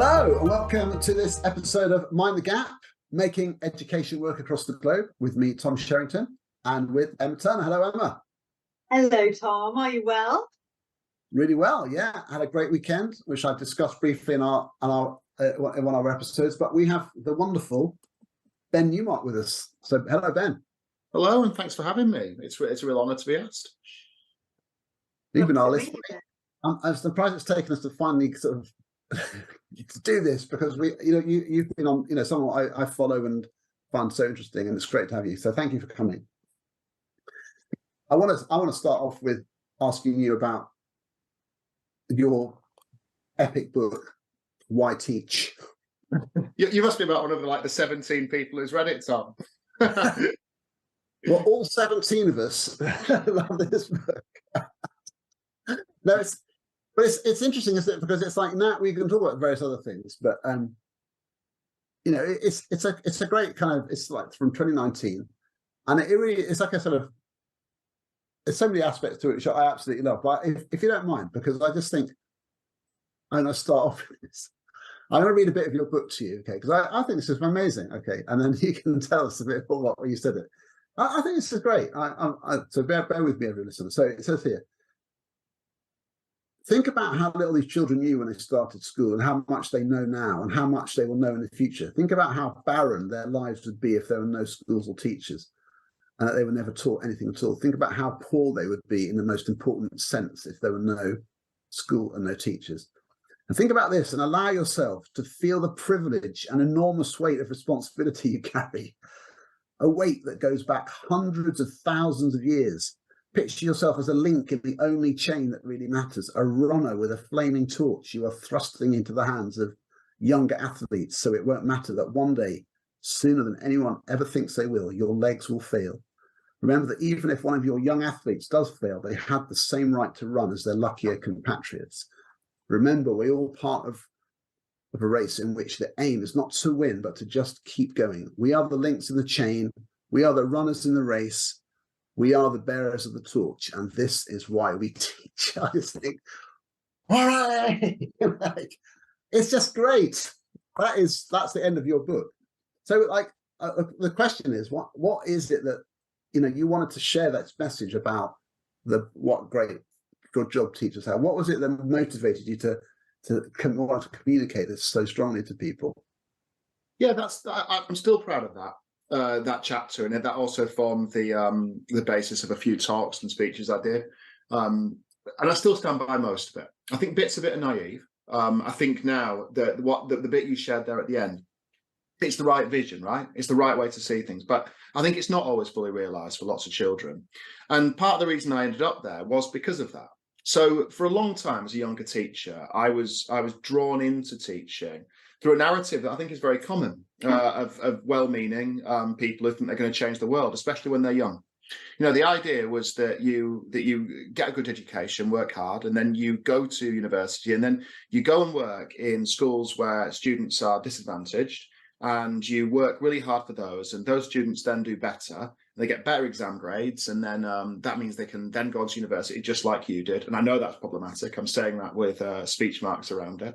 Hello and welcome to this episode of Mind the Gap, making education work across the globe with me, Tom Sherrington, and with Emma Turner. Hello, Emma. Hello, Tom. Are you well? Really well, yeah. Had a great weekend, which I discussed briefly in one of our episodes, but we have the wonderful Ben Newmark with us. So hello, Ben. Hello, and thanks for having me. It's a real honour to be asked. Even our listeners, I'm surprised it's taken us to finally sort of to do this, because you've been on, someone I follow and find so interesting, and it's great to have you. So thank you for coming. I want to start off with asking you about your epic book, Why Teach? You must be about one of the 17 people who's read it, Tom. Well, all 17 of us love this book. No, it's interesting, isn't it? Because it's like, now we can talk about various other things, but it's a great kind of, it's like from 2019, and it really, it's like a sort of, there's so many aspects to it which I absolutely love. But if you don't mind, because I just think I'm going to start off with this. I'm going to read a bit of your book to you, okay? Because I think this is amazing, okay? And then you can tell us a bit about what you said it. I think this is great. So bear with me, every listener. So it says here, think about how little these children knew when they started school, and how much they know now, and how much they will know in the future. Think about how barren their lives would be if there were no schools or teachers, and that they were never taught anything at all. Think about how poor they would be in the most important sense if there were no school and no teachers. And think about this, and allow yourself to feel the privilege and enormous weight of responsibility you carry, a weight that goes back hundreds of thousands of years. Picture yourself as a link in the only chain that really matters, a runner with a flaming torch you are thrusting into the hands of younger athletes, so it won't matter that one day, sooner than anyone ever thinks they will, your legs will fail. Remember that even if one of your young athletes does fail, they have the same right to run as their luckier compatriots. Remember, we're all part of a race in which the aim is not to win, but to just keep going. We are the links in the chain. We are the runners in the race. We are the bearers of the torch, and this is why we teach. I just think, all right, it's just great. That's the end of your book. So, the question is, what is it that you wanted to share that message about what great good job teachers have? What was it that motivated you to want to communicate this so strongly to people? Yeah, I'm still proud of that chapter, and that also formed the basis of a few talks and speeches I did, and I still stand by most of it. I think bits of it are naive. I think now that the bit you shared there at the end, it's the right vision, right? It's the right way to see things, but I think it's not always fully realised for lots of children. And part of the reason I ended up there was because of that. So for a long time as a younger teacher, I was drawn into teaching through a narrative that I think is very common of well-meaning people who think they're going to change the world, especially when they're young. The idea was that you get a good education, work hard, and then you go to university, and then you go and work in schools where students are disadvantaged, and you work really hard for those, and those students then do better. They get better exam grades, and then that means they can then go on to university just like you did. And I know that's problematic. I'm saying that with speech marks around it.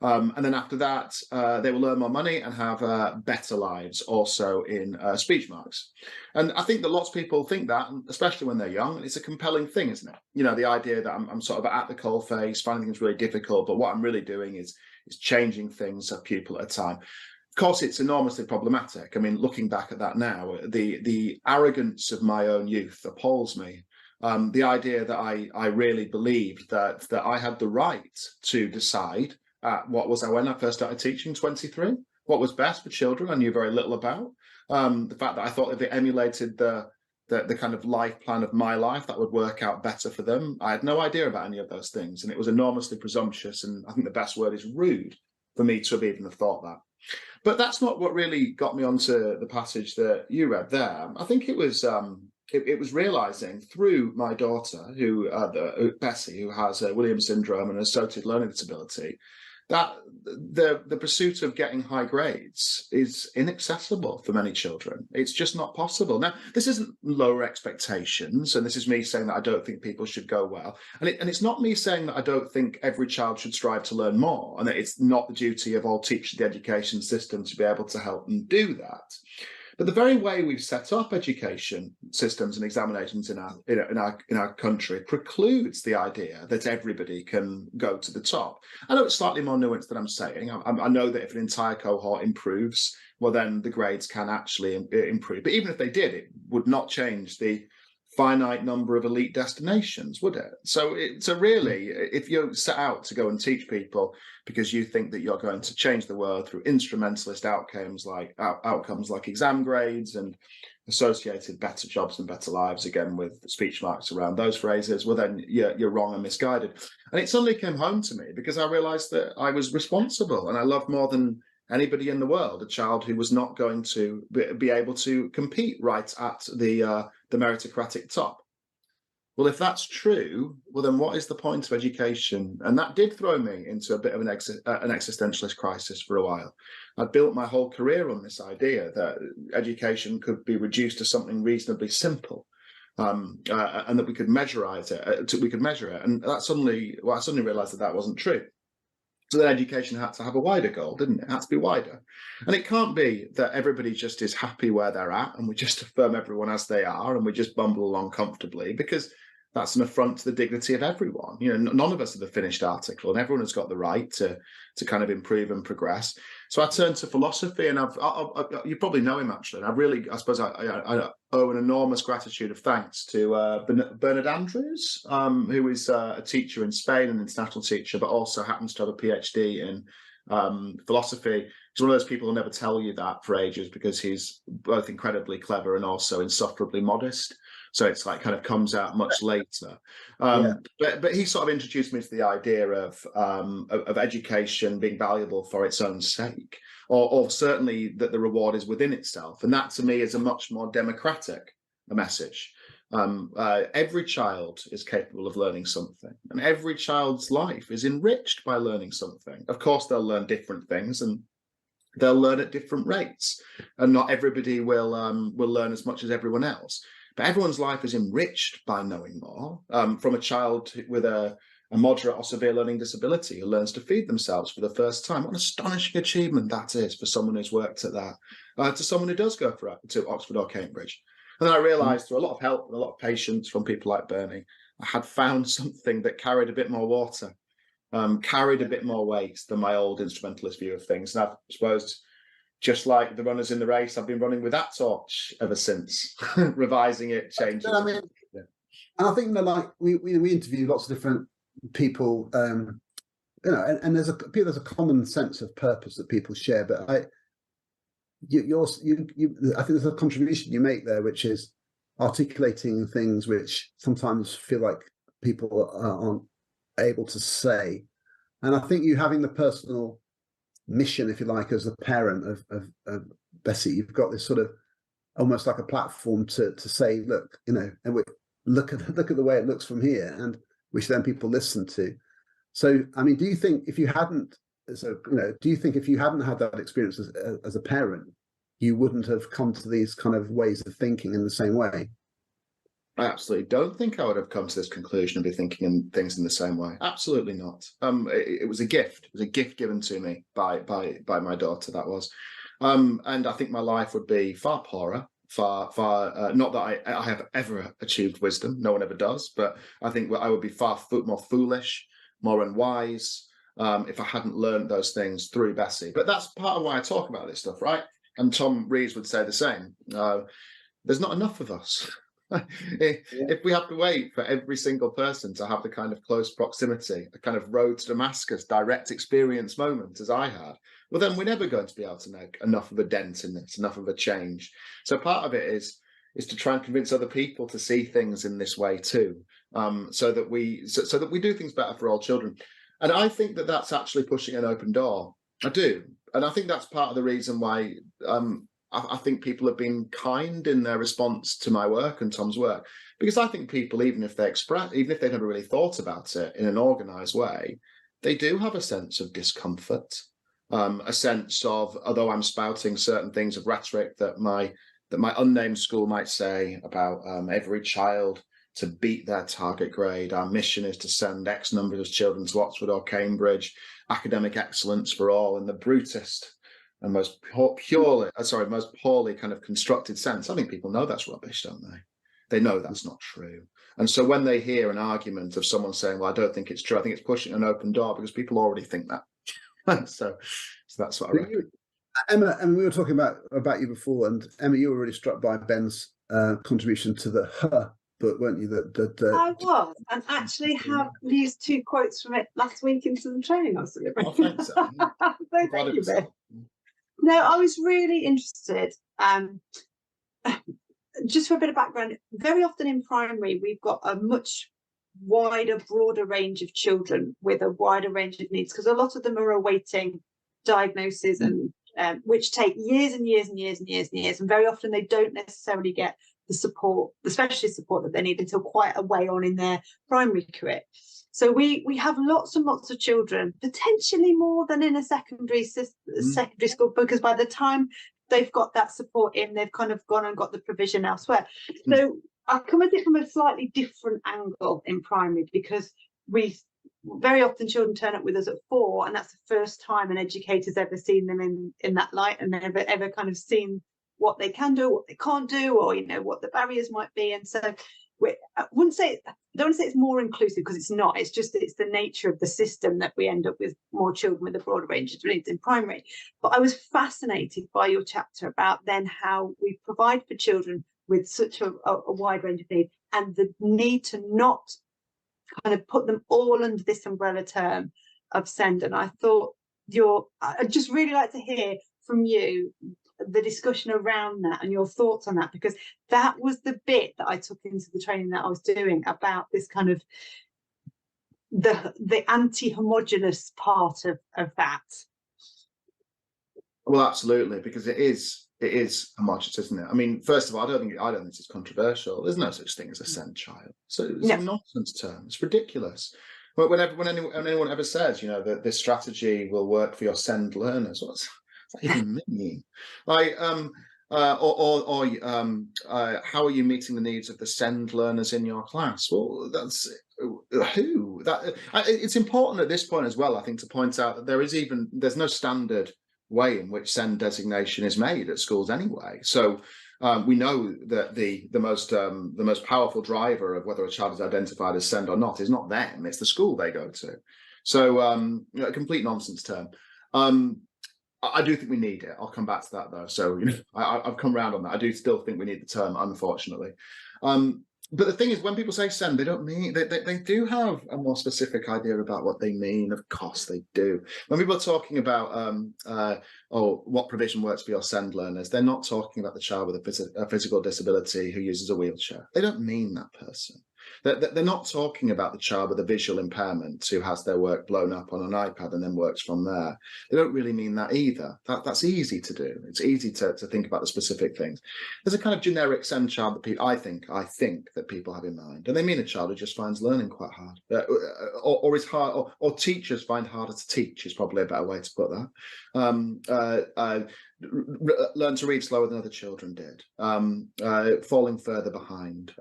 And then after that, they will earn more money and have better lives also in speech marks. And I think that lots of people think that, especially when they're young, and it's a compelling thing, isn't it? The idea that I'm sort of at the coalface, finding things really difficult, but what I'm really doing is changing things a pupil at a time. Of course, it's enormously problematic. I mean, looking back at that now, the arrogance of my own youth appalls me. The idea that I really believed that I had the right to decide when I first started teaching, 23, what was best for children I knew very little about. The fact that I thought if they emulated the kind of life plan of my life, that would work out better for them. I had no idea about any of those things, and it was enormously presumptuous, and I think the best word is rude for me to have even thought that. But that's not what really got me onto the passage that you read there. I think it was realizing through my daughter, Bessie, who has Williams syndrome and associated learning disability, that the pursuit of getting high grades is inaccessible for many children. It's just not possible. Now, this isn't lower expectations, and this is me saying that I don't think people should go well. And it's not me saying that I don't think every child should strive to learn more, and that it's not the duty of all teachers in the education system to be able to help them do that. But the very way we've set up education systems and examinations in our country precludes the idea that everybody can go to the top. I know it's slightly more nuanced than I'm saying. I know that if an entire cohort improves, well, then the grades can actually improve. But even if they did, it would not change the finite number of elite destinations, would it? So really, if you set out to go and teach people because you think that you're going to change the world through instrumentalist outcomes like exam grades and associated better jobs and better lives, again with speech marks around those phrases, well then you're wrong and misguided. And it suddenly came home to me because I realized that I was responsible, and I loved more than anybody in the world a child who was not going to be able to compete right at the meritocratic top. Well, if that's true, well then what is the point of education? And that did throw me into a bit of an existentialist crisis for a while. I'd built my whole career on this idea that education could be reduced to something reasonably simple, and that we could measure it. And that I suddenly realized that wasn't true. So then education had to have a wider goal, didn't it? It had to be wider. And it can't be that everybody just is happy where they're at and we just affirm everyone as they are and we just bumble along comfortably, because that's an affront to the dignity of everyone. You know, none of us are the finished article, and everyone has got the right to kind of improve and progress. So I turned to philosophy, and you probably know him actually. And I suppose I owe an enormous gratitude of thanks to Bernard Andrews, who is a teacher in Spain, an international teacher, but also happens to have a PhD in philosophy. He's one of those people who'll never tell you that for ages, because he's both incredibly clever and also insufferably modest. So it's like kind of comes out much later. But he sort of introduced me to the idea of education being valuable for its own sake, or certainly that the reward is within itself. And that to me is a much more democratic message. Every child is capable of learning something, and every child's life is enriched by learning something. Of course, they'll learn different things, and they'll learn at different rates, and not everybody will learn as much as everyone else. But everyone's life is enriched by knowing more, from a child with a moderate or severe learning disability who learns to feed themselves for the first time. What an astonishing achievement that is for someone who's worked at that, to someone who does go to Oxford or Cambridge. And then I realised through a lot of help and a lot of patience from people like Bernie, I had found something that carried a bit more water, carried a bit more weight than my old instrumentalist view of things. And I suppose, just like the runners in the race, I've been running with that torch ever since, revising it, changing it. I mean, and I think that, like, we interview lots of different people, and there's a common sense of purpose that people share. But I think there's a contribution you make there, which is articulating things which sometimes feel like people aren't able to say. And I think you having the personal mission, if you like, as the parent of Bessie, you've got this sort of almost like a platform to say, look, and look at the way it looks from here, and which then people listen to. So, I mean, do you think if you hadn't had that experience as a parent, you wouldn't have come to these kind of ways of thinking in the same way? I absolutely don't think I would have come to this conclusion and be thinking in things in the same way. Absolutely not. It was a gift. It was a gift given to me by my daughter. That was, and I think my life would be far poorer, far. Not that I have ever achieved wisdom. No one ever does. But I think I would be far more foolish, more unwise, if I hadn't learned those things through Bessie. But that's part of why I talk about this stuff, right? And Tom Rees would say the same. There's not enough of us. If we have to wait for every single person to have the kind of close proximity, a kind of road to Damascus direct experience moment as I had, well, then we're never going to be able to make enough of a dent in this, enough of a change. So part of it is to try and convince other people to see things in this way too, so that we do things better for all children. And I think that that's actually pushing an open door. I do. And I think that's part of the reason why I think people have been kind in their response to my work and Tom's work, because I think people, even if they've never really thought about it in an organised way, they do have a sense of discomfort, a sense of, although I'm spouting certain things of rhetoric that my unnamed school might say about every child to beat their target grade. Our mission is to send X numbers of children to Oxford or Cambridge, academic excellence for all, in the brutest and most poorly kind of constructed sense. I think people know that's rubbish, don't they? They know that's not true. And so when they hear an argument of someone saying, well, I don't think it's true, I think it's pushing an open door, because people already think that. so that's what I reckon. Emma, and we were talking about you before, and Emma, you were really struck by Ben's contribution to the Her book, weren't you? I was, and actually have used 2 quotes from it last week into the training I was delivering. Oh, thanks. So thank you, Ben. No, I was really interested. Just for a bit of background, very often in primary, we've got a much wider, broader range of children with a wider range of needs, because a lot of them are awaiting diagnosis and which take years and years and years and years and years, and very often they don't necessarily get the support, the specialist support that they need until quite a way on in their primary career. So we have lots and lots of children, potentially more than in a secondary school, because by the time they've got that support in, they've kind of gone and got the provision elsewhere. So I come at it from a slightly different angle in primary, because we very often children turn up with us at 4, and that's the first time an educator's ever seen them in that light, and ever kind of seen what they can do, what they can't do, or what the barriers might be. And so I don't want to say it's more inclusive, because it's not. It's just that it's the nature of the system that we end up with more children with a broader range of needs in primary. But I was fascinated by your chapter about then how we provide for children with such a wide range of needs, and the need to not kind of put them all under this umbrella term of SEND. And I thought I'd just really like to hear from you the discussion around that and your thoughts on that, because that was the bit that I took into the training that I was doing about this kind of the anti-homogenous part of that. Well, absolutely, because it is homogenous, isn't it? I mean, first of all, I don't think it's controversial. There's no such thing as a SEND child. So it's a nonsense term. It's ridiculous. But when anyone ever says, that this strategy will work for your SEND learners, what's that even mean? Like, how are you meeting the needs of the SEND learners in your class? Well, that's who. It's important at this point as well, I think, to point out that there's no standard way in which SEND designation is made at schools anyway. So we know that the most powerful driver of whether a child is identified as SEND or not is not them; it's the school they go to. So a complete nonsense term. I do think we need it. I'll come back to that though. So I've come round on that. I do still think we need the term, unfortunately. But the thing is, when people say SEND, they don't mean they do have a more specific idea about what they mean. Of course, they do. When people are talking about what provision works for your SEND learners, they're not talking about the child with a physical disability who uses a wheelchair. They don't mean that person. They're not talking about the child with a visual impairment who has their work blown up on an iPad and then works from there. They don't really mean that either. That's easy to do. It's easy to think about the specific things. There's a kind of generic SEND child that I think that people have in mind, and they mean a child who just finds learning quite hard, or is hard, or teachers find harder to teach is probably a better way to put that. Learn to read slower than other children did, falling further behind,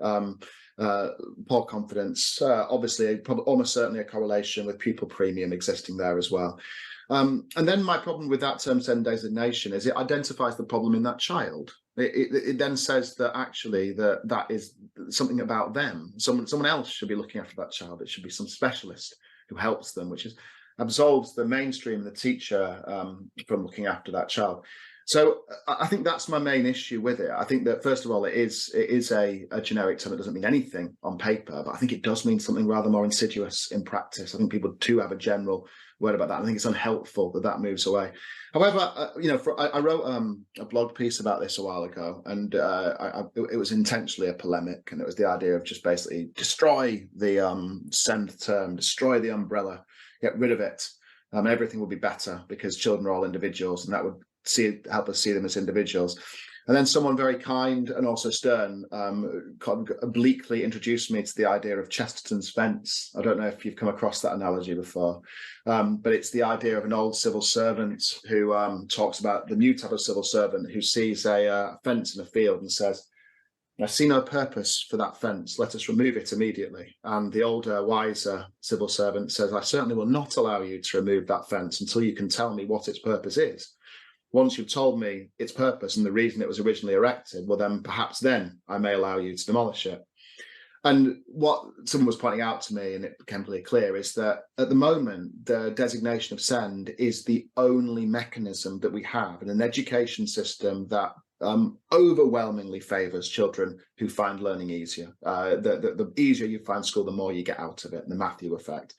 poor confidence, obviously almost certainly a correlation with pupil premium existing there as well. And then my problem with that term SEND designation is it identifies the problem in that child. It then says that actually that is something about them. Someone else should be looking after that child. It should be some specialist who helps them, which absolves the mainstream and the teacher from looking after that child. So I think that's my main issue with it. I think that, first of all, it is a generic term. It doesn't mean anything on paper, but I think it does mean something rather more insidious in practice. I think people do have a general word about that. I think it's unhelpful that moves away. However, I wrote a blog piece about this a while ago, and it was intentionally a polemic, and it was the idea of just basically destroy the SEND term, destroy the umbrella, get rid of it, everything would be better because children are all individuals, and that would help us see them as individuals. And then someone very kind and also stern obliquely introduced me to the idea of Chesterton's fence. I don't know if you've come across that analogy before, but it's the idea of an old civil servant who talks about the new type of civil servant who sees a fence in a field and says, "I see no purpose for that fence. Let us remove it immediately." And the older, wiser civil servant says, "I certainly will not allow you to remove that fence until you can tell me what its purpose is. Once you've told me its purpose and the reason it was originally erected, well, then perhaps then I may allow you to demolish it." And what someone was pointing out to me, and it became really clear, is that at the moment, the designation of SEND is the only mechanism that we have in an education system that overwhelmingly favours children who find learning easier. The easier you find school, the more you get out of it, the Matthew effect.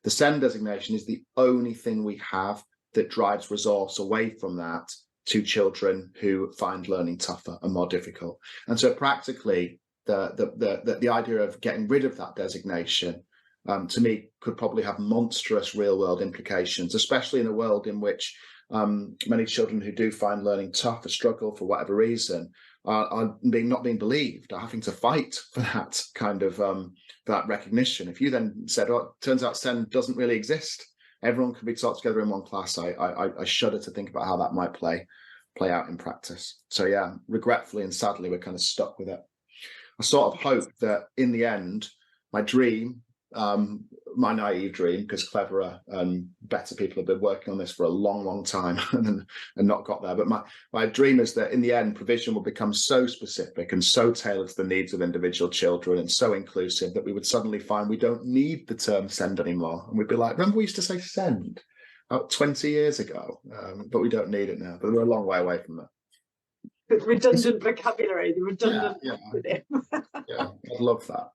The SEND designation is the only thing we have that drives resource away from that to children who find learning tougher and more difficult. And so practically, the idea of getting rid of that designation, to me, could probably have monstrous real-world implications, especially in a world in which many children who do find learning tough or struggle for whatever reason are not being believed, are having to fight for that kind of that recognition. If you then said, "Oh, it turns out SEND doesn't really exist, everyone can be taught together in one class," I shudder to think about how that might play out in practice. So yeah, regretfully and sadly, we're kind of stuck with it. I sort of hope that in the end, my dream, my naive dream, because cleverer and better people have been working on this for a long, long time and not got there. But my dream is that in the end, provision will become so specific and so tailored to the needs of individual children and so inclusive that we would suddenly find we don't need the term SEND anymore. And we'd be like, remember we used to say SEND about 20 years ago, but we don't need it now. But we're a long way away from that. Redundant vocabulary, redundant. Yeah, I'd love that.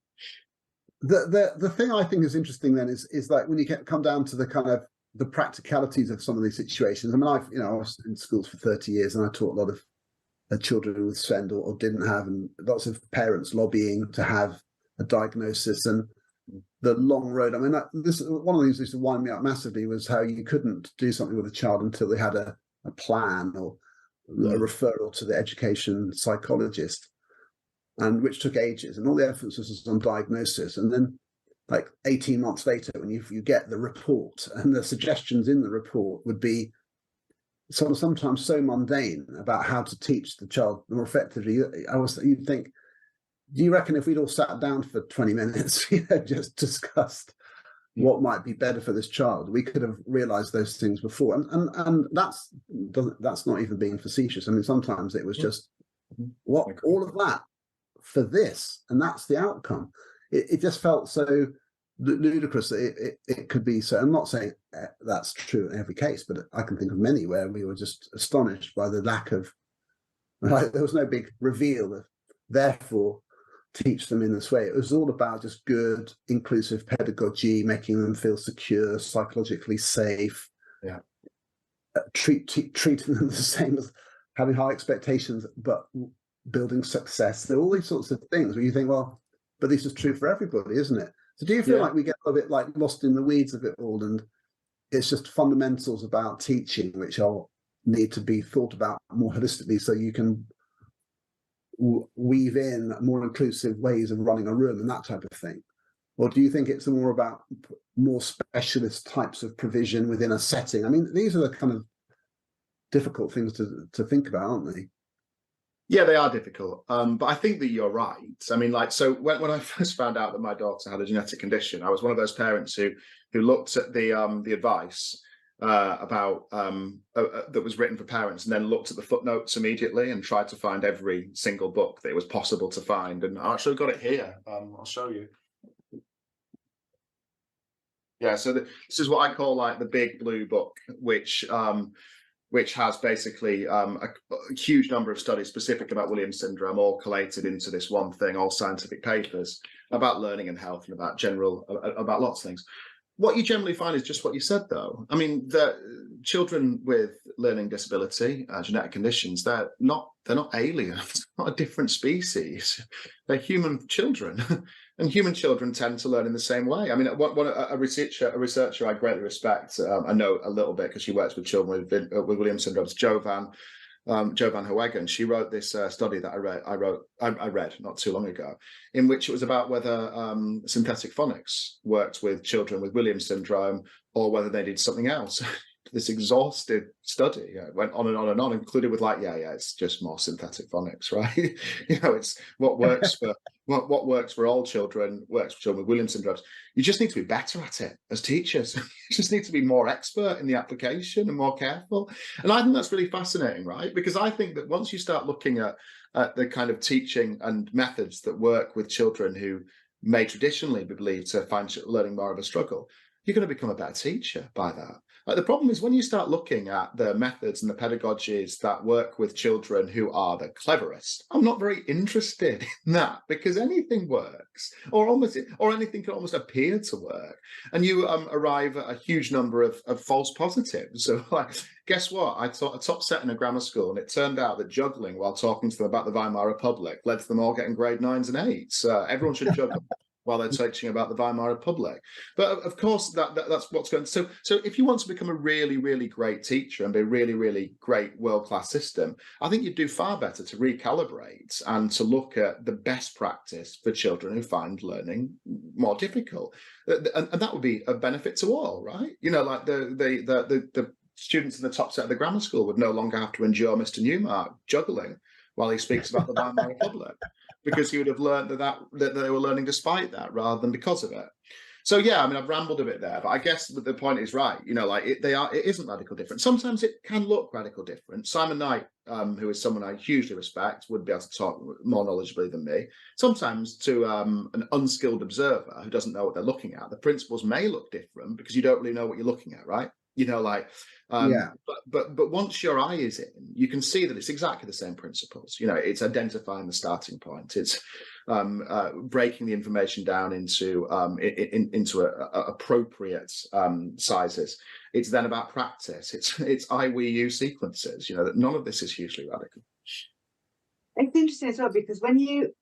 The thing I think is interesting then is like when you come down to the kind of the practicalities of some of these situations. I mean, I was in schools for 30 years and I taught a lot of children with SEND or didn't have, and lots of parents lobbying to have a diagnosis and the long road. I mean, this one of the things that used to wind me up massively was how you couldn't do something with a child until they had a plan or a referral to the education psychologist, and which took ages, and all the emphasis was on diagnosis. And then like 18 months later, when you get the report, and the suggestions in the report would be sort of sometimes so mundane about how to teach the child more effectively. You'd think, do you reckon if we'd all sat down for 20 minutes, just discussed what might be better for this child, we could have realized those things before? And that's not even being facetious. I mean, sometimes it was just what all of that for this, and that's the outcome. It just felt so ludicrous that it could be so. I'm not saying that's true in every case, but I can think of many where we were just astonished by the lack of, like, there was no big reveal of therefore teach them in this way. It was all about just good, inclusive pedagogy, making them feel secure, psychologically safe, treating them the same as having high expectations, but building success. There are all these sorts of things where you think, well, but this is true for everybody, isn't it? So do you feel like we get a bit like lost in the weeds of it all, and it's just fundamentals about teaching which need to be thought about more holistically, so you can weave in more inclusive ways of running a room and that type of thing? Or do you think it's more about more specialist types of provision within a setting? I mean, these are the kind of difficult things to think about, aren't they? Yeah, they are difficult. But I think that you're right. I mean, like, so when I first found out that my daughter had a genetic condition, I was one of those parents who looked at the advice about that was written for parents, and then looked at the footnotes immediately and tried to find every single book that it was possible to find. And I actually got it here. I'll show you. Yeah, so this is what I call like the big blue book, which has basically a huge number of studies specific about Williams syndrome, all collated into this one thing, all scientific papers about learning and health and about lots of things. What you generally find is just what you said, though. I mean, the children with learning disability, genetic conditions, they're not aliens, not a different species. They're human children, and human children tend to learn in the same way. I mean, a researcher I greatly respect, I know a little bit because she works with children with Williams syndrome, Jovan Jo van Herwegen. She wrote this study that I read not too long ago, in which it was about whether synthetic phonics worked with children with Williams syndrome or whether they did something else. This exhaustive study went on and on and on, included with like, it's just more synthetic phonics, right? It's what works for what works for all children, works for children with Williams syndromes. You just need to be better at it as teachers. You just need to be more expert in the application and more careful. And I think that's really fascinating, right? Because I think that once you start looking at the kind of teaching and methods that work with children who may traditionally be believed to find learning more of a struggle, you're going to become a better teacher by that. The problem is when you start looking at the methods and the pedagogies that work with children who are the cleverest, I'm not very interested in that, because anything works, or anything can almost appear to work, and you arrive at a huge number of false positives. So, like, guess what? I taught a top set in a grammar school, and it turned out that juggling while talking to them about the Weimar Republic led to them all getting grade 9s and 8s. Everyone should juggle while they're teaching about the Weimar Republic. But of course, that's what's going to... So if you want to become a really, really great teacher and be a really, really great world-class system, I think you'd do far better to recalibrate and to look at the best practice for children who find learning more difficult. And that would be a benefit to all, right? Like the students in the top set of the grammar school would no longer have to endure Mr. Newmark juggling while he speaks about the Weimar Republic, because he would have learned that they were learning despite that rather than because of it. So I've rambled a bit there, but I guess the point is right. It isn't radical different. Sometimes it can look radical different. Simon Knight, who is someone I hugely respect, would be able to talk more knowledgeably than me. Sometimes to an unskilled observer who doesn't know what they're looking at, the principles may look different because you don't really know what you're looking at, right? But once your eye is in, you can see that it's exactly the same principles. It's identifying the starting point. It's breaking the information down into appropriate sizes. It's then about practice. It's I, we, you sequences. That none of this is hugely radical. It's interesting as well, because when you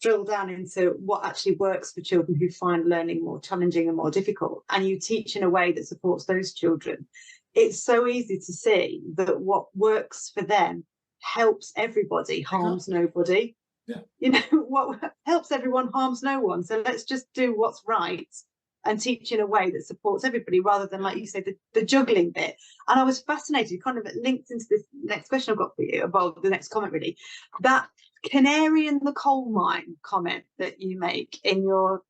drill down into what actually works for children who find learning more challenging and more difficult, and you teach in a way that supports those children, it's so easy to see that what works for them helps everybody, harms nobody. What helps everyone harms no one. So let's just do what's right and teach in a way that supports everybody, rather than, like you say, the juggling bit. And I was fascinated, kind of linked into this next question I've got for you, about the next comment really, that canary in the coal mine comment that you make in your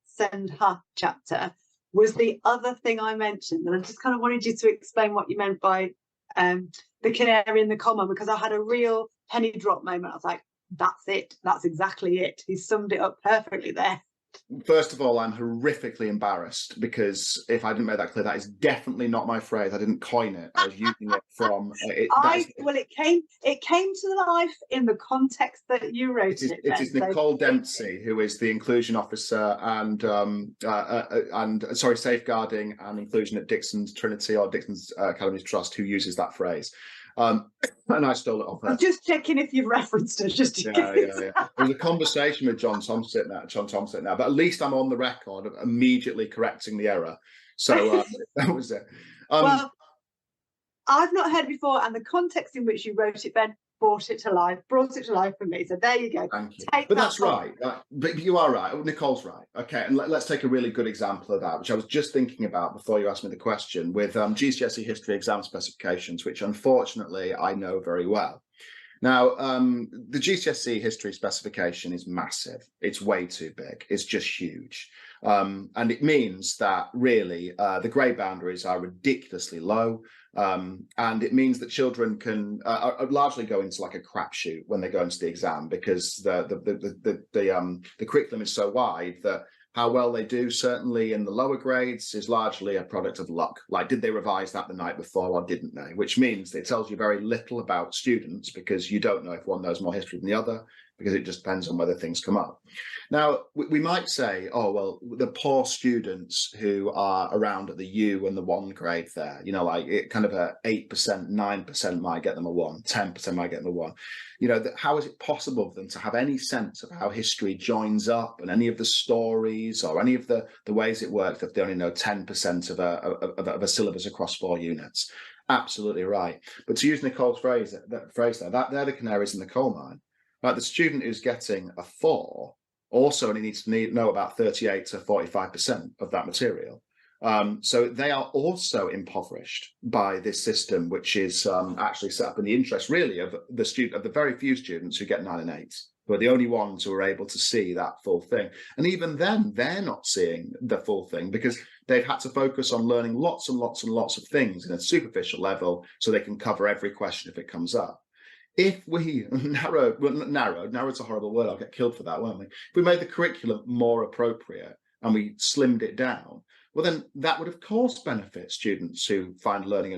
Send Her chapter was the other thing I mentioned, and I just kind of wanted you to explain what you meant by the canary in the coal mine, because I had a real penny drop moment. I was like, that's it, that's exactly it. He summed it up perfectly there. First of all, I'm horrifically embarrassed, because if I didn't make that clear, that is definitely not my phrase. I didn't coin it. I was using it from... it came to life in the context that you wrote it. It is Nicole Dempsey, who is the inclusion officer and safeguarding and inclusion at Dixon's Trinity or Dixon's Academies Trust, who uses that phrase. And I stole it off her. I'm just checking if you've referenced her. There was a conversation with John Thompson now, but at least I'm on the record of immediately correcting the error. So that was it. Well, I've not heard it before, and the context in which you wrote it, Ben, brought it to life for me. So there you go. Thank you. But that's right. But you are right. Nicole's right. Okay, and let's take a really good example of that, which I was just thinking about before you asked me the question, with GCSE history exam specifications, which unfortunately I know very well. Now, the GCSE history specification is massive. It's way too big. It's just huge. And it means that really the grade boundaries are ridiculously low. And it means that children can largely go into like a crapshoot when they go into the exam, because the curriculum is so wide that how well they do, certainly in the lower grades, is largely a product of luck. Like, did they revise that the night before or didn't they? Which means it tells you very little about students, because you don't know if one knows more history than the other, because it just depends on whether things come up. Now, we might say, oh, well, the poor students who are around at the U and the 1 grade there, like it kind of a 8%, 9% might get them a 1, 10% might get them a 1. How is it possible for them to have any sense of how history joins up and any of the stories or any of the ways it works if they only know 10% of a syllabus across 4 units? Absolutely right. But to use Nicole's phrase, that they're the canaries in the coal mine. Like the student who's getting a 4 also only needs to know about 38 to 45% of that material. So they are also impoverished by this system, which is actually set up in the interest, really, of the very few students who get 9 and 8, who are the only ones who are able to see that full thing. And even then, they're not seeing the full thing because they've had to focus on learning lots and lots and lots of things in a superficial level so they can cover every question if it comes up. If we narrow's a horrible word, I'll get killed for that, won't we? If we made the curriculum more appropriate and we slimmed it down, well, then that would, of course, benefit students who find learning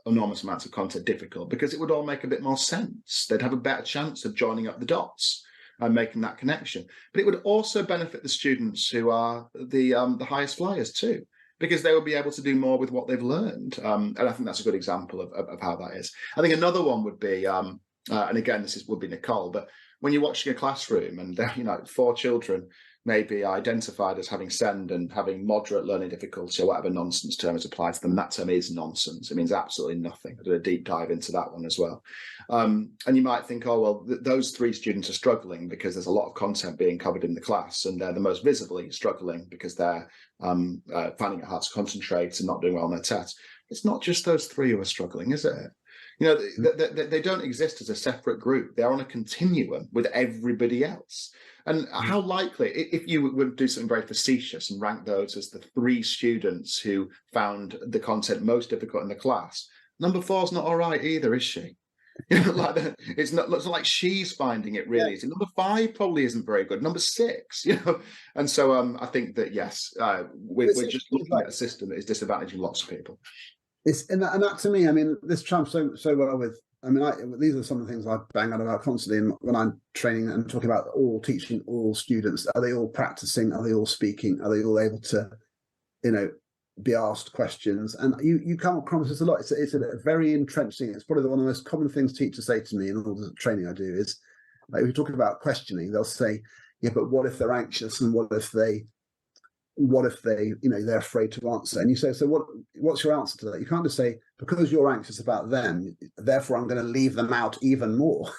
enormous amounts of content difficult, because it would all make a bit more sense. They'd have a better chance of joining up the dots and making that connection. But it would also benefit the students who are the highest flyers too, because they will be able to do more with what they've learned. And I think that's a good example of how that is. I think another one would be, and again, would be Nicole, but when you're watching a classroom and 4 children may be identified as having SEND and having moderate learning difficulty, or whatever nonsense term is applied to them. That term is nonsense. It means absolutely nothing. I did a deep dive into that one as well. And you might think, oh, well, those 3 students are struggling because there's a lot of content being covered in the class, and they're the most visibly struggling because they're finding it hard to concentrate and not doing well on their tests. It's not just those 3 who are struggling, is it? They don't exist as a separate group. They're on a continuum with everybody else. And how likely, if you would do something very facetious and rank those as the 3 students who found the content most difficult in the class, number 4's not all right either, is she? It's not like she's finding it really easy. Number 5 probably isn't very good. Number 6, And so I think that yes, we're just looking at a system that is disadvantaging lots of people. And that to me, I mean, this trumps so well with. I mean, these are some of the things I bang on about constantly when I'm training and talking about teaching all students. Are they all practicing? Are they all speaking? Are they all able to, be asked questions? And you come across this a lot. It's a very entrenched thing. It's probably one of the most common things teachers say to me in all the training I do is, like, if we talk about questioning, they'll say, yeah, but what if they're anxious, and what if they they're afraid to answer? And you say, so what's your answer to that? You can't just say, because you're anxious about them, therefore I'm going to leave them out even more.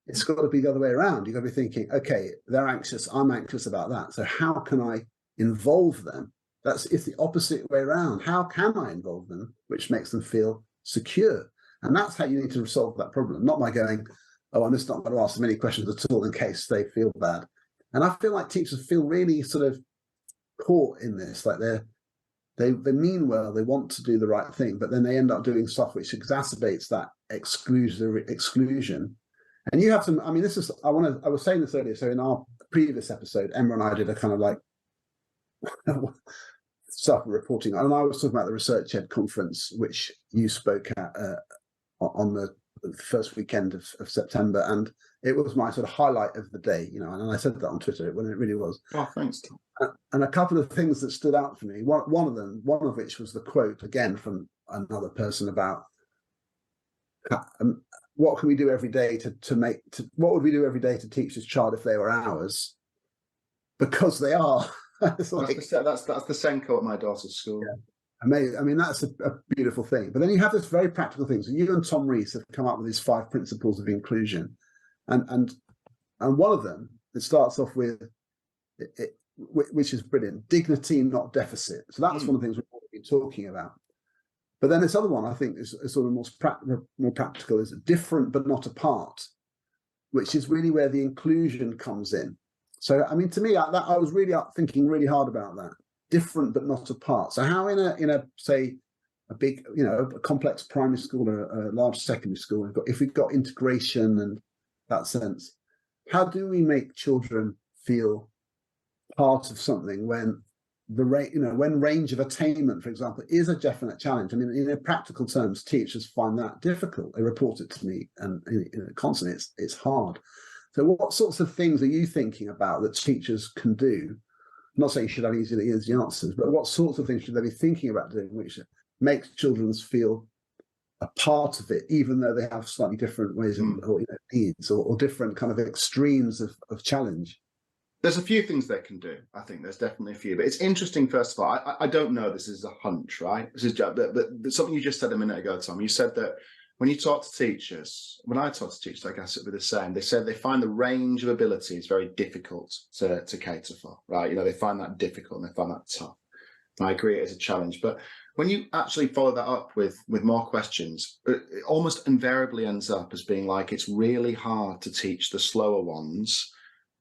It's got to be the other way around. You've got to be thinking, okay, they're anxious, I'm anxious about that, so how can I involve them? It's the opposite way around. How can I involve them, which makes them feel secure? And that's how you need to resolve that problem, not by going, oh, I'm just not going to ask them any questions at all in case they feel bad. And I feel like teachers feel really sort of caught in this, like they mean well, they want to do the right thing, but then they end up doing stuff which exacerbates that exclusion. And you have some, I mean, I was saying this earlier, so in our previous episode, Emma and I did a kind of like stuff reporting, and I was talking about the Research Ed conference, which you spoke at on the first weekend of September, and it was my sort of highlight of the day, and I said that on Twitter when it really was. Oh, thanks. And a couple of things that stood out for me, one of which was the quote again from another person about what can we do every day what would we do every day to teach this child if they were ours, because they are. That's the Senko at my daughter's school. Yeah. Amazing. I mean, that's a beautiful thing. But then you have this very practical thing. So you and Tom Rees have come up with these 5 principles of inclusion, and one of them, it starts off with which is brilliant: dignity, not deficit. So that's one of the things we've been talking about. But then this other one, I think, is sort of more practical, is different but not apart, which is really where the inclusion comes in. So, I mean, to me, I was really thinking really hard about that. Different but not apart. So how in a say a big, a complex primary school or a large secondary school, if we've got integration and that sense, how do we make children feel part of something when when range of attainment, for example, is a definite challenge? I mean, in practical terms, teachers find that difficult. They report it to me, and constantly it's hard. So what sorts of things are you thinking about that teachers can do? I'm not saying you should have easy answers, but what sorts of things should they be thinking about doing which makes children feel a part of it, even though they have slightly different ways of, or needs, or different kind of extremes of challenge? There's a few things they can do. I think there's definitely a few, but it's interesting. First of all, I don't know. This is a hunch, right? This is but something you just said a minute ago, Tom. You said that when you talk to teachers, when I talk to teachers, I guess it'd be the same. They said they find the range of abilities very difficult to cater for, right? You know, they find that difficult and they find that tough. I agree, it is a challenge, but when you actually follow that up with more questions, it almost invariably ends up as being like, it's really hard to teach the slower ones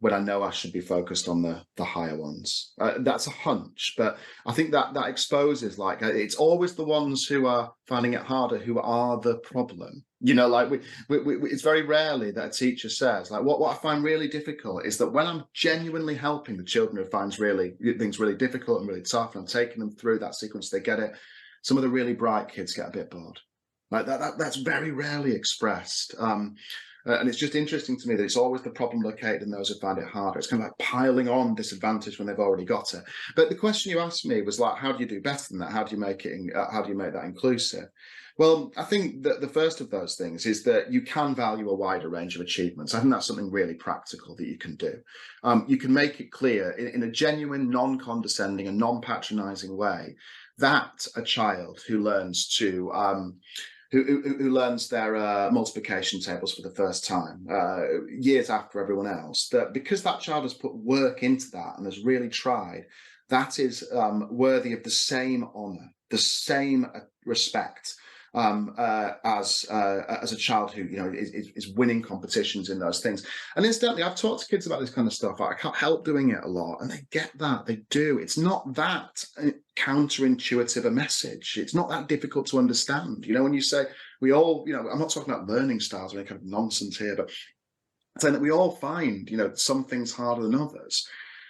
when I know I should be focused on the higher ones. That's a hunch, but I think that exposes, like, it's always the ones who are finding it harder who are the problem. You know, like we it's very rarely that a teacher says, like, what I find really difficult is that when I'm genuinely helping the children who finds things really difficult and really tough, and I'm taking them through that sequence, they get it. Some of the really bright kids get a bit bored. Like that's very rarely expressed. And it's just interesting to me that it's always the problem located in those who find it harder. It's kind of like piling on disadvantage when they've already got it. But the question you asked me was like, how do you do better than that? How do you make it? How do you make that inclusive? Well, I think that the first of those things is that you can value a wider range of achievements. I think that's something really practical that you can do. You can make it clear in a genuine, non-condescending and non-patronizing way that a child who learns to who learns their multiplication tables for the first time years after everyone else, that because that child has put work into that and has really tried, that is worthy of the same honor, the same respect as a child who, you know, is winning competitions in those things. And incidentally, I've talked to kids about this kind of stuff. I can't help doing it a lot, and they get that. They do. It's not that counterintuitive a message. It's not that difficult to understand. You know, when you say we all, you know, I'm not talking about learning styles or any kind of nonsense here, but saying that we all find, you know, some things harder than others.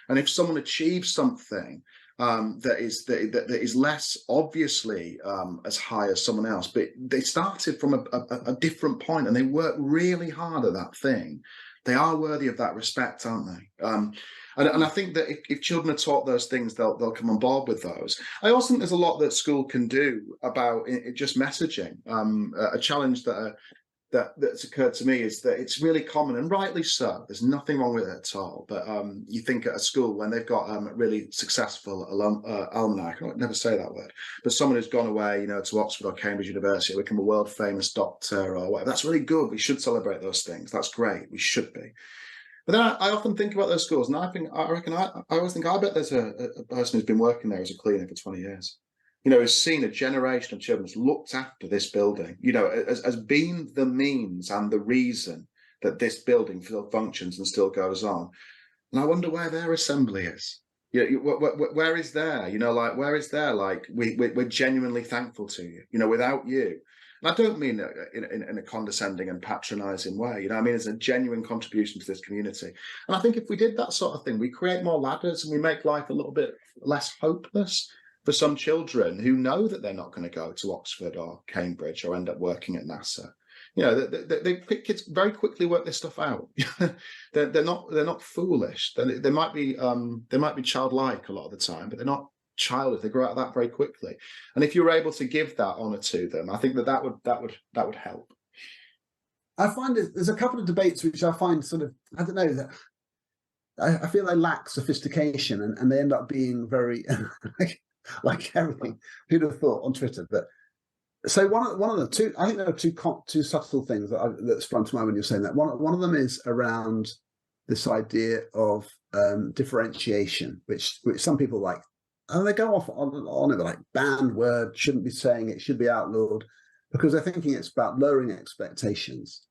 And if someone achieves something that is less obviously as high as someone else, but they started from a different point and they work really hard at that thing, they are worthy of that respect, aren't they? And I think that if children are taught those things, they'll come on board with those. I also think there's a lot that school can do about just messaging. A challenge that's occurred to me is that it's really common, and rightly so. There's nothing wrong with it at all. But you think at a school when they've got really successful alumni, I can never say that word, but someone who's gone away, you know, to Oxford or Cambridge University, become a world famous doctor or whatever. That's really good. We should celebrate those things. That's great. We should be. But then I often think about those schools, and I always think, I bet there's a person who's been working there as a cleaner for 20 years. You know, has seen a generation of children that's looked after this building, you know, as being the means and the reason that this building still functions and still goes on. And I wonder where their assembly is. Where is there? You know, like, where is there? Like, we're genuinely thankful to you, you know, without you. And I don't mean in a condescending and patronizing way, you know, I mean, it's a genuine contribution to this community. And I think if we did that sort of thing, we create more ladders and we make life a little bit less hopeless for some children who know that they're not going to go to Oxford or Cambridge or end up working at NASA. You know, kids very quickly work this stuff out. they're not foolish. They might be childlike a lot of the time, but they're not childish. They grow out of that very quickly. And if you're able to give that honour to them, I think that would help. I find there's a couple of debates which I find sort of, I don't know, that I feel they lack sophistication and they end up being very like everything. Who'd have thought on Twitter? But so one of the two, I think there are two subtle things that sprung to mind when you're saying that. One of them is around this idea of differentiation, which some people like, and they go off on it like banned word, shouldn't be saying it, should be outlawed, because they're thinking it's about lowering expectations.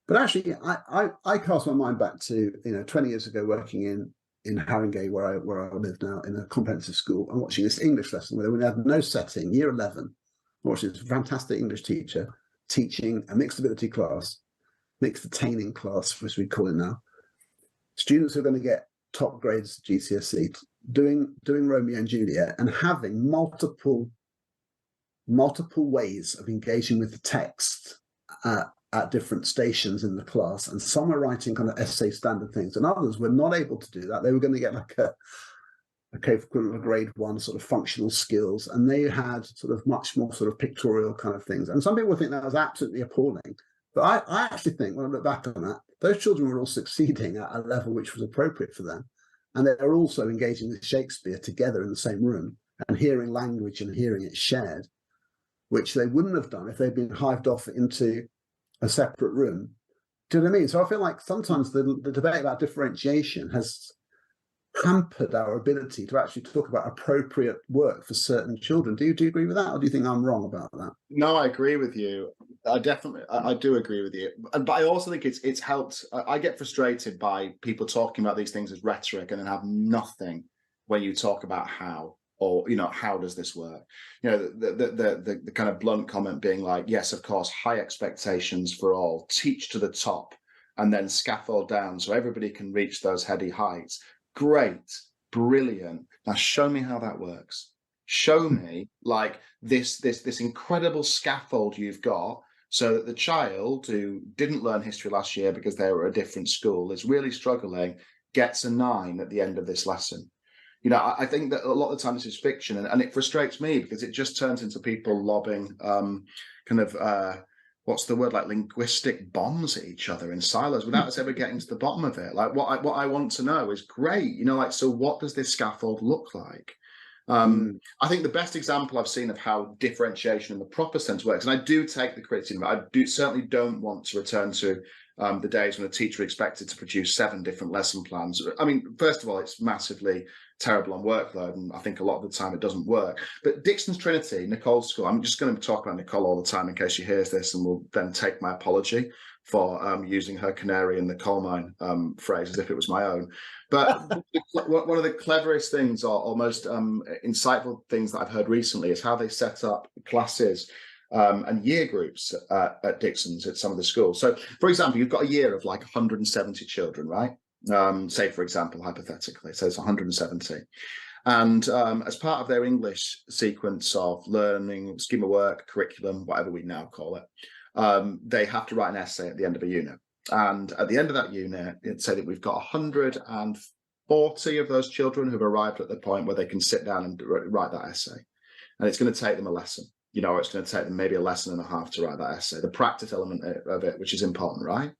But actually, I cast my mind back to 20 years ago, working in Haringey, where I live now, in a comprehensive school, and watching this English lesson where we had no setting, year 11, watching this fantastic English teacher teaching a mixed ability class, mixed attaining class, as we call it now. Students who are going to get top grades at GCSE, doing Romeo and Juliet, and having multiple ways of engaging with the text at different stations in the class, and some are writing kind of essay standard things, and others were not able to do that. They were going to get like a grade 1 sort of functional skills, and they had sort of much more sort of pictorial kind of things. And some people think that was absolutely appalling, but I actually think when I look back on that, those children were all succeeding at a level which was appropriate for them. and they're also engaging with Shakespeare together in the same room and hearing language and hearing it shared, which they wouldn't have done if they'd been hived off into a separate room. Do you know what I mean? So I feel like sometimes the debate about differentiation has hampered our ability to actually talk about appropriate work for certain children. Do you agree with that, or do you think I'm wrong about that? No, I agree with you. I do agree with you. But I also think it's helped. I get frustrated by people talking about these things as rhetoric and then have nothing when you talk about how, or, you know, how does this work? You know, the kind of blunt comment being like, yes, of course, high expectations for all, teach to the top, and then scaffold down so everybody can reach those heady heights. Great, brilliant. Now show me how that works. Show me like this incredible scaffold you've got so that the child who didn't learn history last year because they were at a different school, is really struggling, gets a 9 at the end of this lesson. You know, I think that a lot of the time this is fiction, and it frustrates me because it just turns into people lobbing what's the word, like linguistic bombs at each other in silos without us ever getting to the bottom of it. Like what I want to know is, great, you know, like, so what does this scaffold look like? I think the best example I've seen of how differentiation in the proper sense works, and I do take the criticism, I certainly don't want to return to the days when a teacher expected to produce 7 different lesson plans. I mean, first of all, it's massively terrible on workload, and I think a lot of the time it doesn't work. But Dixon's Trinity, Nicole's school, I'm just going to talk about Nicole all the time in case she hears this, and will then take my apology for using her canary in the coal mine phrase as if it was my own. But one of the cleverest things, or most insightful things that I've heard recently, is how they set up classes and year groups at Dixon's at some of the schools. So, for example, you've got a year of like 170 children, right? Say, for example, hypothetically, so it's 170. And as part of their English sequence of learning, scheme of work, curriculum, whatever we now call it, they have to write an essay at the end of a unit. And at the end of that unit, it's say that we've got 140 of those children who've arrived at the point where they can sit down and write that essay. And it's going to take them a lesson. You know, it's going to take them maybe a lesson and a half to write that essay, the practice element of it, which is important, right?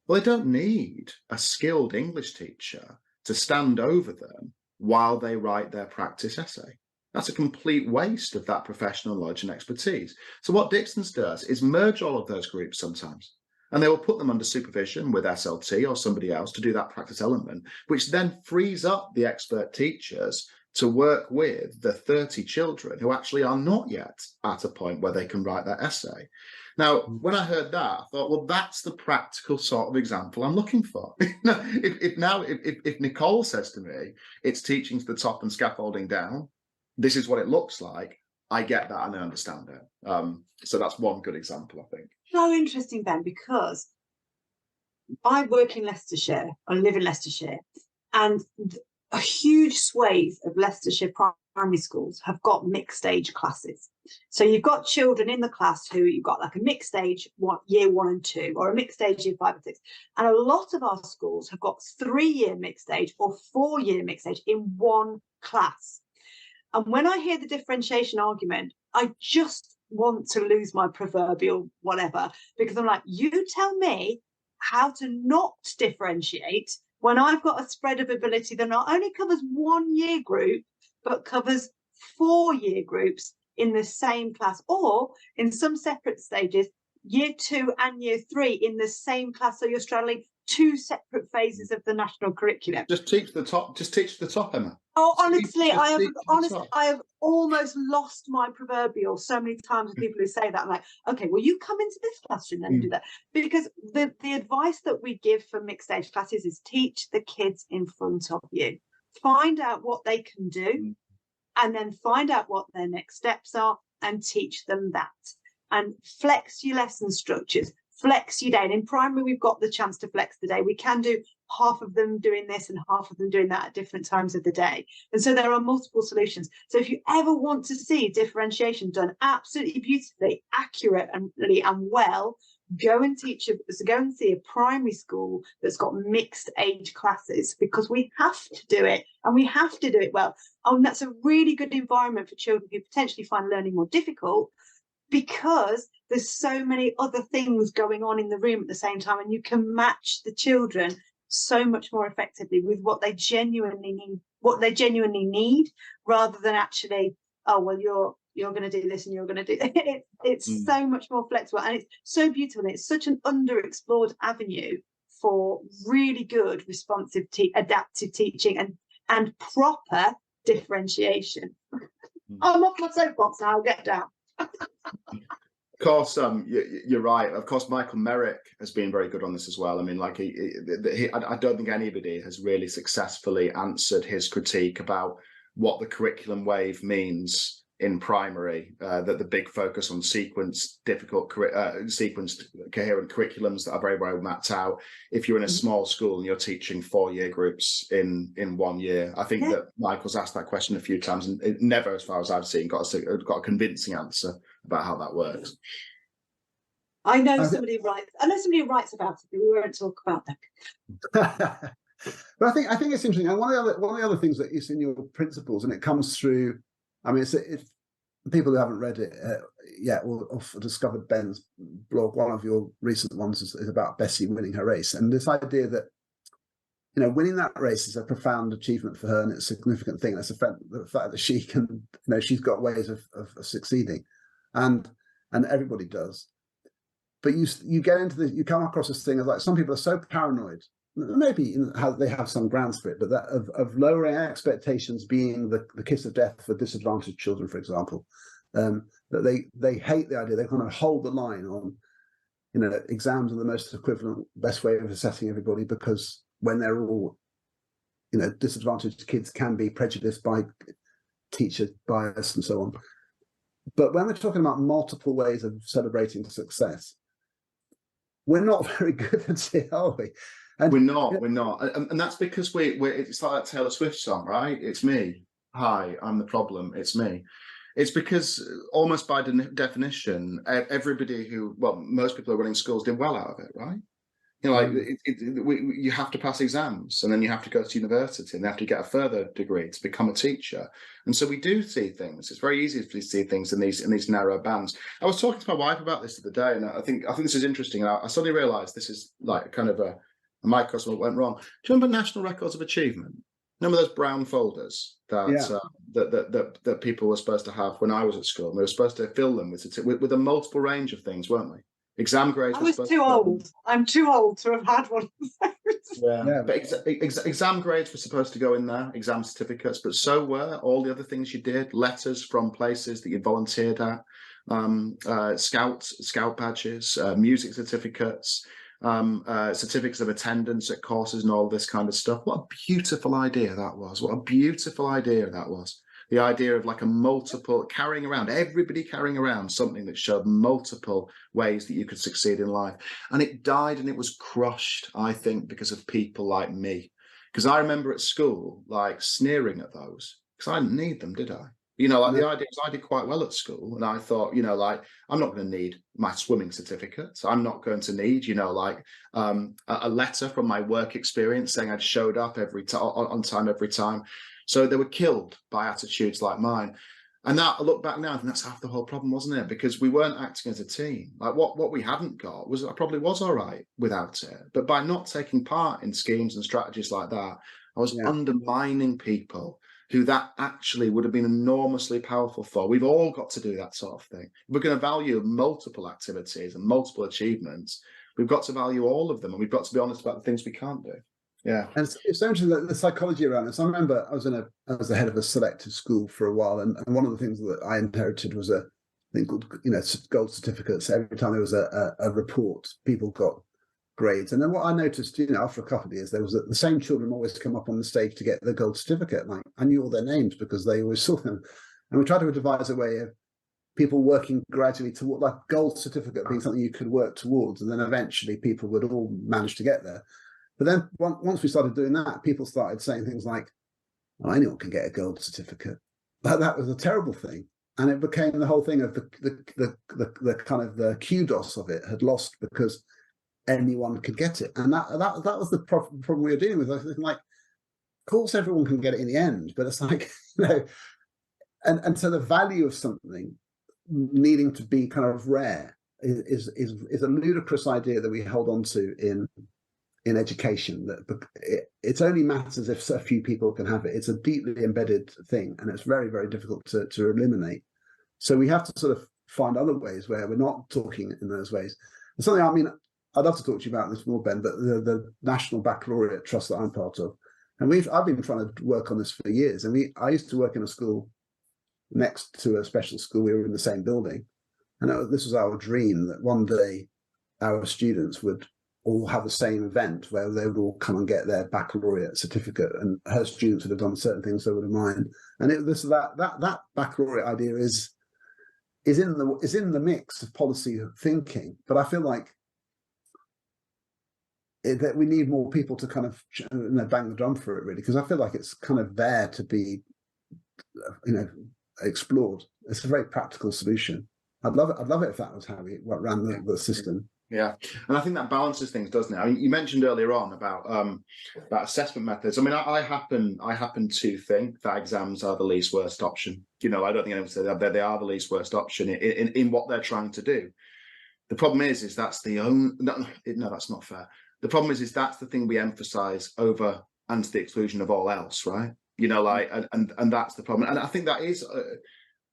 Well, they don't need a skilled English teacher to stand over them while they write their practice essay. That's a complete waste of that professional knowledge and expertise. So what Dixon's does is merge all of those groups sometimes, and they will put them under supervision with SLT or somebody else to do that practice element, which then frees up the expert teachers to work with the 30 children who actually are not yet at a point where they can write that essay. Now, when I heard that, I thought, well, that's the practical sort of example I'm looking for. if Nicole says to me, it's teaching to the top and scaffolding down, this is what it looks like, I get that and I understand it. So that's one good example, I think. So interesting, Ben, because I work in Leicestershire, I live in Leicestershire, and a huge swathe of Leicestershire primary schools have got mixed age classes. So you've got children in the class who you've got like a mixed age year 1 and 2, or a mixed age year 5 and 6. And a lot of our schools have got 3-year mixed age or 4-year mixed age in one class. And when I hear the differentiation argument, I just want to lose my proverbial whatever, because I'm like, you tell me how to not differentiate when I've got a spread of ability that not only covers 1 year group, but covers 4 year groups in the same class, or in some separate stages, year 2 and year 3 in the same class. So you're straddling 2 separate phases of the national curriculum. Just teach the top, Emma. Oh, honestly, I have almost lost my proverbial so many times with people who say that. I'm like, okay, well, you come into this classroom and do that. Because the advice that we give for mixed age classes is teach the kids in front of you. Find out what they can do, and then find out what their next steps are and teach them that. And flex your lesson structures, flex your day. And in primary, we've got the chance to flex the day. We can do half of them doing this and half of them doing that at different times of the day. And so there are multiple solutions. So if you ever want to see differentiation done absolutely beautifully, accurately and well, go and see a primary school that's got mixed age classes, because we have to do it, and we have to do it well. And that's a really good environment for children who potentially find learning more difficult, because there's so many other things going on in the room at the same time, and you can match the children so much more effectively with what they genuinely need, rather than actually, oh well, you're going to do this and you're going to do it. It's so much more flexible, and it's so beautiful, and it's such an underexplored avenue for really good responsive adaptive teaching and proper differentiation. I'm off my soapbox now, I'll get down. Of course, you're right. Of course, Michael Merrick has been very good on this as well. I mean, like, I don't think anybody has really successfully answered his critique about what the curriculum wave means in primary. That the big focus on sequenced, coherent curriculums that are very well mapped out. If you're in a small school and you're teaching 4-year groups in 1 year, I think that Michael's asked that question a few times, and it never, as far as I've seen, got a convincing answer about how that works. I know somebody who writes about it, but we won't talk about that. But I think it's interesting. And one of the other things that is in your principles, and it comes through. I mean, if people who haven't read it yet or discovered Ben's blog, one of your recent ones is about Bessie winning her race, and this idea that, you know, winning that race is a profound achievement for her, and it's a significant thing. That's the fact that she can, you know, she's got ways of succeeding, and everybody does. But you get into you come across this thing of, like, some people are so paranoid, maybe they have some grounds for it, but that of lowering expectations being the kiss of death for disadvantaged children, for example, that they hate the idea. They kind of hold the line on, you know, exams are the most equivalent, best way of assessing everybody, because when they're all, you know, disadvantaged kids can be prejudiced by teacher bias and so on. But when we're talking about multiple ways of celebrating success, we're not very good at it, are we? And we're not, and that's because it's like that Taylor Swift song, right? It's me. Hi, I'm the problem. It's me. It's because almost by definition, everybody most people who are running schools did well out of it, right? You know, like you have to pass exams, and then you have to go to university, and you have to get a further degree to become a teacher. And so we do see things. It's very easy to see things in these narrow bands. I was talking to my wife about this the other day, and I think this is interesting. And I suddenly realised this is like kind of a microcosm of what went wrong. Do you remember National Records of Achievement? Remember those brown folders that people were supposed to have when I was at school? And they were supposed to fill them with a multiple range of things, weren't they? Exam grades. I was too old. I'm too old to have had one of those. Yeah. But exam grades were supposed to go in there, exam certificates, but so were all the other things you did, letters from places that you volunteered at, scout badges, music certificates, certificates of attendance at courses, and all this kind of stuff. What a beautiful idea that was. What a beautiful idea that was. The idea of like everybody carrying around something that showed multiple ways that you could succeed in life. And it died, and it was crushed, I think, because of people like me. Because I remember at school, like, sneering at those, because I didn't need them, did I? You know, like, the idea is I did quite well at school, and I thought, you know, like, I'm not going to need my swimming certificate. I'm not going to need, you know, like, a letter from my work experience saying I'd showed up on time every time. So they were killed by attitudes like mine. And that, I look back now, I think that's half the whole problem, wasn't it? Because we weren't acting as a team. Like, what we hadn't got was, I probably was all right without it. But by not taking part in schemes and strategies like that, I was undermining people who that actually would have been enormously powerful for. We've all got to do that sort of thing. We're going to value multiple activities and multiple achievements. We've got to value all of them, and we've got to be honest about the things we can't do. Yeah, and it's interesting, the psychology around this. I remember I was the head of a selective school for a while, and one of the things that I inherited was a thing called, you know, gold certificates. Every time there was a report, people got grades. And then what I noticed, you know, after a couple of years, there was the same children always come up on the stage to get the gold certificate. Like, I knew all their names because they always saw them. And we tried to devise a way of people working gradually toward, like, gold certificate being something you could work towards, and then eventually people would all manage to get there. But then once we started doing that, people started saying things like, "Oh, anyone can get a gold certificate." But that was a terrible thing, and it became the whole thing of the kind of the kudos of it had lost because anyone could get it, and that was the problem we were dealing with. I was like, of course, everyone can get it in the end, but it's like, you know, and so the value of something needing to be kind of rare is a ludicrous idea that we hold on to in education, that it only matters if a few people can have it. It's a deeply embedded thing, and it's very, very difficult to eliminate. So we have to sort of find other ways where we're not talking in those ways. And something, I mean, I'd love to talk to you about this more, Ben, but the National Baccalaureate Trust that I'm part of, and I've been trying to work on this for years. And I used to work in a school next to a special school. We were in the same building, and this was our dream that one day our students would all have the same event where they would all come and get their baccalaureate certificate, and her students would have done certain things so would have mine. And that baccalaureate idea is in the mix of policy thinking, but I feel like that we need more people to kind of bang the drum for it, really, because I feel like it's kind of there to be explored. It's a very practical solution. I'd love it if that was how we ran the system. Yeah, and I think that balances things, doesn't it? I mean, you mentioned earlier on about assessment methods. I mean, I happen to think that exams are the least worst option. I don't think anyone would say that they are the least worst option in what they're trying to do. The problem is that's the only no, that's not fair. The problem is that's the thing we emphasize over and to the exclusion of all else, right? And that's the problem. And I think that is.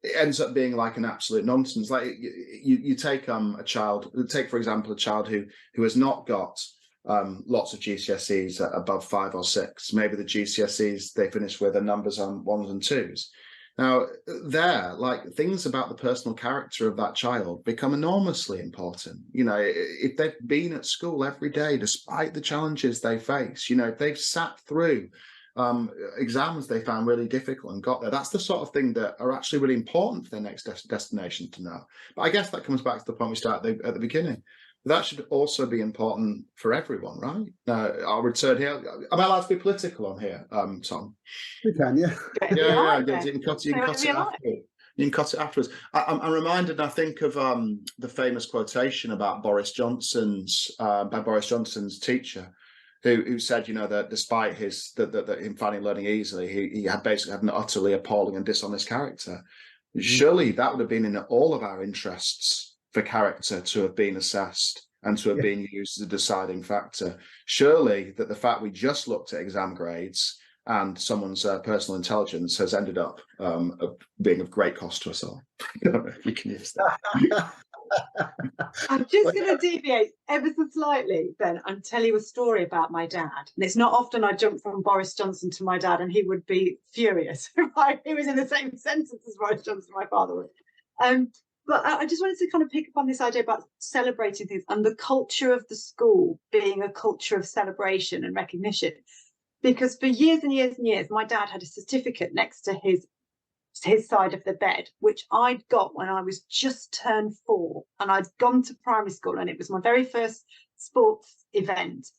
It ends up being like an absolute nonsense. Like you take a child, take for example a child who has not got lots of GCSEs above 5 or 6. Maybe the GCSEs they finish with are numbers on 1s and 2s. Now like things about the personal character of that child become enormously important. If they've been at school every day despite the challenges they face, if they've sat through exams they found really difficult and got there, that's the sort of thing that are actually really important for their next destination to know. But I guess that comes back to the point we started at the beginning. That should also be important for everyone, right? I'll return here. Am I allowed to be political on here, Tom? You can, yeah. Yeah. You can cut it afterwards. You can cut it afterwards. I'm reminded, I think, of the famous quotation about Boris Johnson's teacher, who said, that despite him finding learning easily, he had basically had an utterly appalling and dishonest character. Surely that would have been in all of our interests for character to have been assessed and to have been used as a deciding factor. Surely that the fact we just looked at exam grades and someone's personal intelligence has ended up being of great cost to us all. I don't know if we can use that. I'm just going to deviate ever so slightly, Ben, and tell you a story about my dad. And it's not often I jump from Boris Johnson to my dad and he would be furious. Right? He was in the same sentence as Boris Johnson, my father was. But I just wanted to kind of pick up on this idea about celebrating things and the culture of the school being a culture of celebration and recognition. Because for years and years and years, my dad had a certificate next to his side of the bed, which I'd got when I was just turned 4, and I'd gone to primary school, and it was my very first sports event,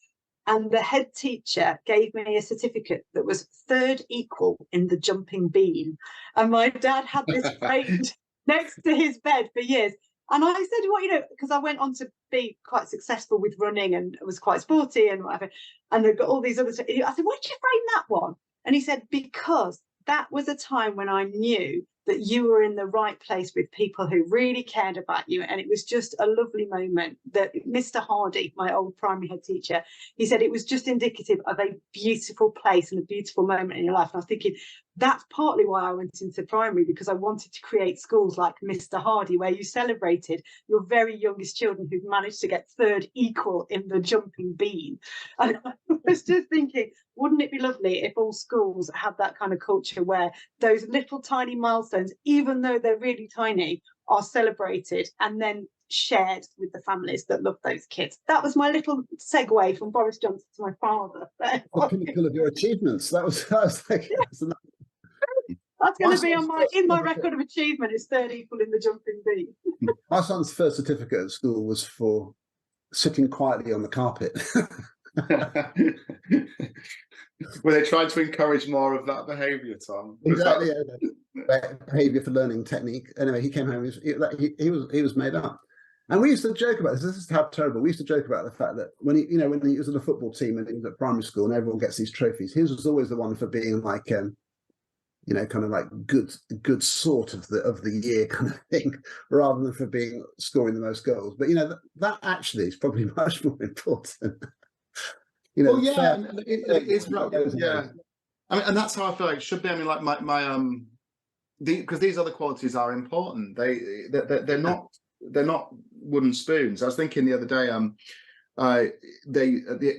and the head teacher gave me a certificate that was 3rd equal in the jumping bean, and my dad had this framed next to his bed for years. And I said, well, because I went on to be quite successful with running and was quite sporty and whatever, and they've got all these other I said, why did you frame that one? And he said, because that was a time when I knew that you were in the right place with people who really cared about you. And it was just a lovely moment that Mr. Hardy, my old primary head teacher, he said it was just indicative of a beautiful place and a beautiful moment in your life. And I was thinking, that's partly why I went into primary, because I wanted to create schools like Mr. Hardy, where you celebrated your very youngest children who've managed to get 3rd equal in the jumping bean. And I was just thinking, wouldn't it be lovely if all schools had that kind of culture where those little tiny milestones, even though they're really tiny, are celebrated and then shared with the families that love those kids? That was my little segue from Boris Johnson to my father. The pinnacle of your achievements. That was like. Yeah. That's going to be on my record of achievement. Is 3rd equal in the jumping bean. My son's first certificate at school was for sitting quietly on the carpet. Were they trying to encourage more of that behaviour, Tom? Exactly. Behaviour for learning technique. Anyway, he came home. He was made up. And we used to joke about this. This is how terrible. We used to joke about the fact that when he was in a football team and he was at primary school and everyone gets these trophies, his was always the one for being like, kind of like good sort of the year kind of thing, rather than for scoring the most goals. But that actually is probably much more important. You know, Well, yeah, fair, and it is right. Yeah, I mean, and that's how I feel like it should be. I mean, like my because these other qualities are important. They're not wooden spoons. I was thinking the other day,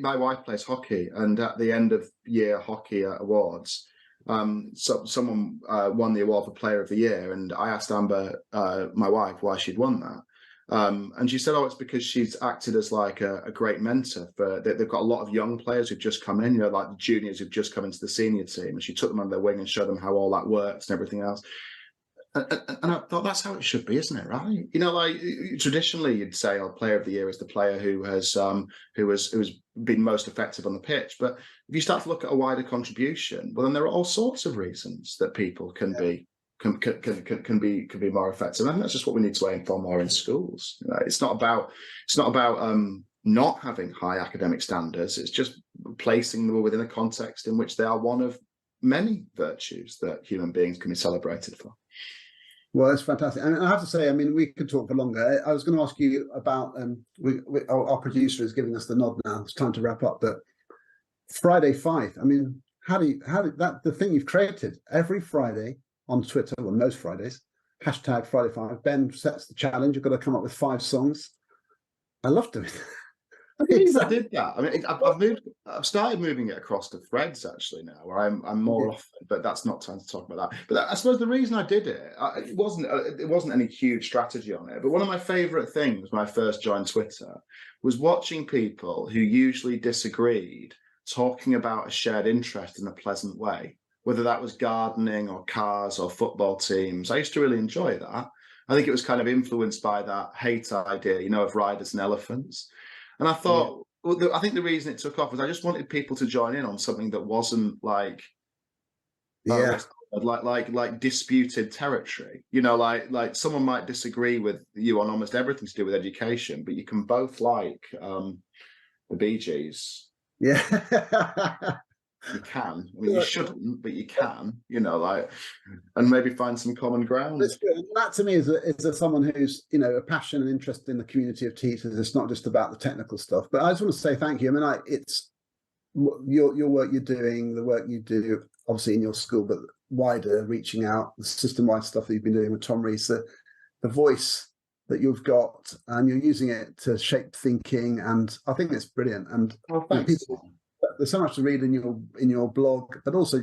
my wife plays hockey, and at the end of year hockey awards, so someone won the award for Player of the Year, and I asked Amber, my wife, why she'd won that. And she said, oh, it's because she's acted as like a great mentor for. They've got a lot of young players who've just come in, you know, like the juniors who've just come into the senior team, and she took them under their wing and showed them how all that works and everything else. And I thought that's how it should be, isn't it? Right? You know, like traditionally, you'd say, "Oh, Player of the Year is the player who has been most effective on the pitch." But if you start to look at a wider contribution, well, then there are all sorts of reasons that people can be more effective. And that's just what we need to aim for more in schools. You know, it's not about not having high academic standards. It's just placing them within a context in which they are one of many virtues that human beings can be celebrated for. Well, it's fantastic. And I have to say, I mean, we could talk for longer. I was going to ask you about, our producer is giving us the nod now. It's time to wrap up. But Friday 5, I mean, how do that, the thing you've created every Friday on Twitter, well, most Fridays, hashtag Friday 5. Ben sets the challenge. You've got to come up with 5 songs. I love doing that. I did that. I mean, I've started moving it across to threads actually now, where I'm more often. But that's not time to talk about that. But I suppose the reason I did it, it wasn't any huge strategy on it. But one of my favourite things when I first joined Twitter was watching people who usually disagreed talking about a shared interest in a pleasant way, whether that was gardening or cars or football teams. I used to really enjoy that. I think it was kind of influenced by that hate idea, you know, of riders and elephants. And I thought, I think the reason it took off was I just wanted people to join in on something that wasn't like, like disputed territory. You know, like someone might disagree with you on almost everything to do with education, but you can both like the Bee Gees. Yeah. You can. I mean, you shouldn't, but you can. You know, like, and maybe find some common ground. That to me is someone who's, you know, a passion and interest in the community of teachers. It's not just about the technical stuff. But I just want to say thank you. I mean, it's your work you're doing, the work you do, obviously in your school, but wider, reaching out, the system-wide stuff that you've been doing with Tom Rees, the voice that you've got, and you're using it to shape thinking, and I think it's brilliant. And there's so much to read in your blog, but also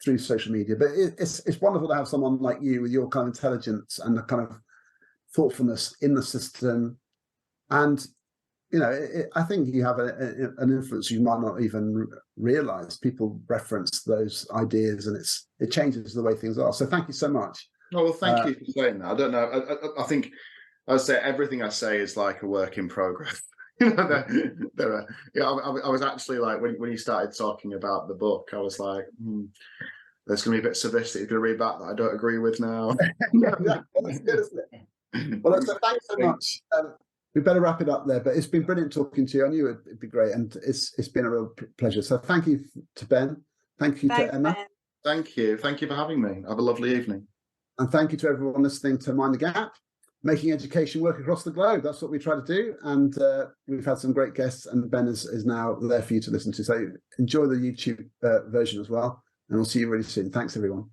through social media. But it's wonderful to have someone like you with your kind of intelligence and the kind of thoughtfulness in the system. And you know, I think you have an influence you might not even realize. People reference those ideas, and it changes the way things are. So thank you so much. Oh, well, thank you for saying that. I don't know. I think I'd say everything I say is like a work in progress. You know, I was actually like, when you started talking about the book, I was like, there's going to be bits of this that you're going to read back that I don't agree with now. That's good, isn't it? Well, so thanks so much. We better wrap it up there, but it's been brilliant talking to you. I knew it'd be great, and it's been a real pleasure. So thank you to Ben. Thank you to Emma. Ben. Thank you for having me. Have a lovely evening. And thank you to everyone listening to Mind the Gap, making education work across the globe. That's what we try to do. And we've had some great guests, and Ben is now there for you to listen to. So enjoy the YouTube version as well. And we'll see you really soon. Thanks, everyone.